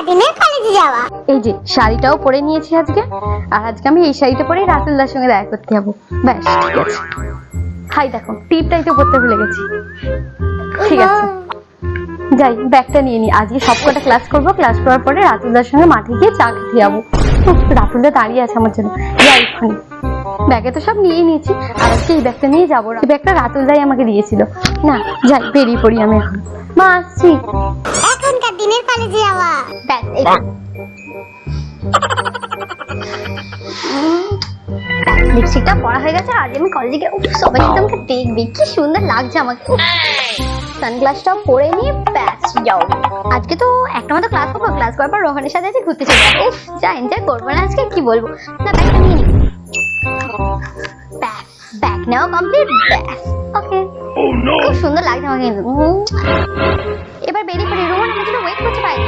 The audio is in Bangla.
দিনের কলেজে যাওয়া। এই যে শাড়িটাও পরে নিয়েছি আজকে, আর আজকে আমি এই শাড়িটা পরেই রাতুলদার সঙ্গে দেখা করতে যাবো। ব্যাস ঠিক আছে। হাই দেখো, টিপটাই তো পরতে ভুলে গেছি। ঠিক আছে, যাই ব্যাগটা নিয়ে নি। আজকে সবকটা ক্লাস করবো, ক্লাস করার পরে রাতুলদার সঙ্গে মাঠে গিয়ে চা খেতে যাবো। রাতুলদা দাঁড়িয়ে আছে আমার জন্য, যাই এক্ষুনি। ব্যাগে তো সব নিয়ে নিয়েছি, আর আজকে এই ব্যাগটা নিয়ে যাবো। এই ব্যাগটা রাতুলদাই আমাকে দিয়েছিল। না যাই, বেরিয়ে পড়ি আমি এখন। মা আসছি। এখনকার দিনের কলেজে যাওয়া। ব্যাস এই লিপস্টিকটা পরা হয়ে গেছে। আজ আমি কলেজে গিয়ে সবাই শুধু আমাকে দেখবে, কি সুন্দর লাগছে আমাকে। সানগ্লাসটাও পরে নিয়ে ব্যাস যাও। আজকে তো একটা মতো ক্লাস করবো, ক্লাস করার পর রোহনের সাথে আছে ঘুরতে চলে যাবো। যা এনজয় করবো না আজকে, কি বলবো। না ব্যাগটা নিয়ে নি। ব্যাস ব্যাগ নেওয়া কমপ্লিট। ব্যাস ওকে, খুব সুন্দর লাগছে আমাকে কিন্তু। এবার বেরিয়ে পড়ি, রোহন আমার জন্য ওয়েট করছে বাইরে।